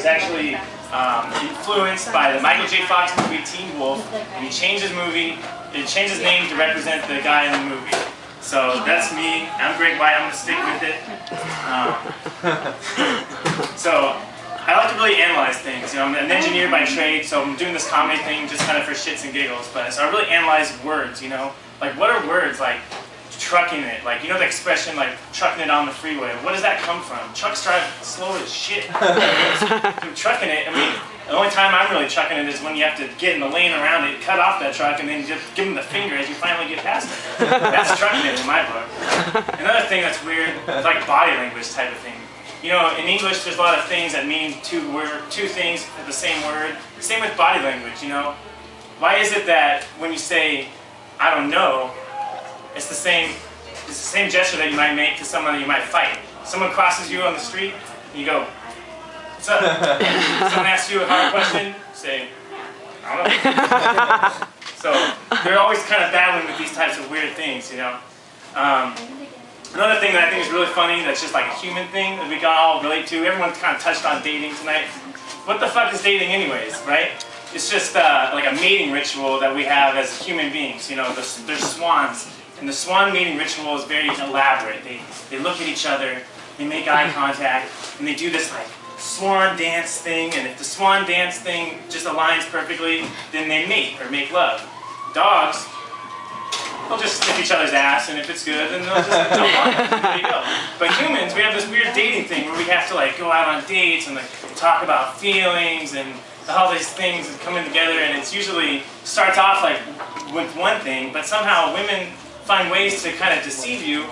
was actually influenced by the Michael J. Fox movie Teen Wolf, and he changed his name to represent the guy in the movie. So that's me. I'm Greg White. I'm going to stick with it. So I like to really analyze things. You know, I'm an engineer by trade, so I'm doing this comedy thing just kind of for shits and giggles. But so I really analyze words. You know, like what are words like? Trucking it, like, you know the expression like trucking it on the freeway. What does that come from? Trucks drive slow as shit. I'm trucking it. I mean, the only time I'm really trucking it is when you have to get in the lane around it, cut off that truck, and then just give them the finger as you finally get past it. That's trucking it in my book. Another thing that's weird is like body language type of thing. You know, in English, there's a lot of things that mean two things at the same word. Same with body language. You know, why is it that when you say "I don't know," it's the same gesture that you might make to someone that you might fight. Someone crosses you on the street, and you go, "What's up?" Someone asks you a hard question, say, "I don't know." So they're always kind of battling with these types of weird things, you know. Another thing that I think is really funny, that's just like a human thing that we can all relate to. Everyone's kind of touched on dating tonight. What the fuck is dating anyways, right? It's just like a mating ritual that we have as human beings. You know, there's swans. And the swan mating ritual is very elaborate. They look at each other, they make eye contact, and they do this like swan dance thing, and if the swan dance thing just aligns perfectly, then they mate or make love. Dogs, they'll just sniff each other's ass, and if it's good, then they'll just jump on it, and there you go. But humans, we have this weird dating thing where we have to like go out on dates and like talk about feelings and all these things coming together, and it's usually starts off like with one thing, but somehow women find ways to kind of deceive you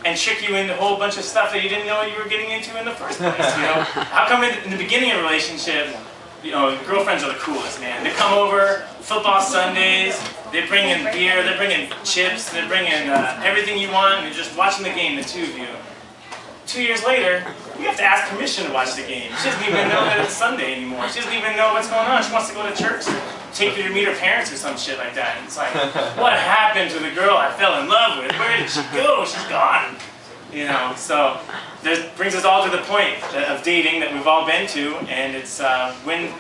and trick you into a whole bunch of stuff that you didn't know you were getting into in the first place. You know, how come in the beginning of a relationship, you know, girlfriends are the coolest, man. They come over, football Sundays, they bring in beer, they're bringing chips, they're bringing everything you want, and you're just watching the game, the two of you. 2 years later, you have to ask permission to watch the game. She doesn't even know that it's Sunday anymore. She doesn't even know what's going on. She wants to go to church or take you to meet her parents or some shit like that. And it's like, what happened to the girl I fell in love with? Where did she go? She's gone. You know, so that brings us all to the point of dating that we've all been to, and it's when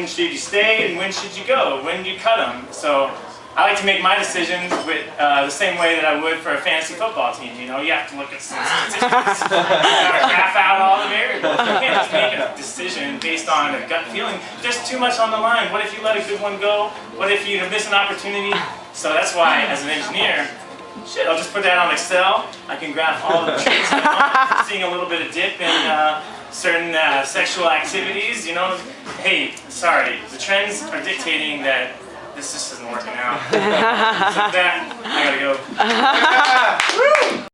should you stay and when should you go? When do you cut them? So I like to make my decisions with the same way that I would for a fantasy football team. You know, you have to look at some statistics, graph out all the variables. You can't just make a decision based on a gut feeling. There's too much on the line. What if you let a good one go? What if you miss an opportunity? So that's why, as an engineer, shit, I'll just put that on Excel. I can graph all the traits I want. Seeing a little bit of dip in certain sexual activities. You know, hey, sorry, the trends are dictating that this just isn't working out. So that, I gotta go.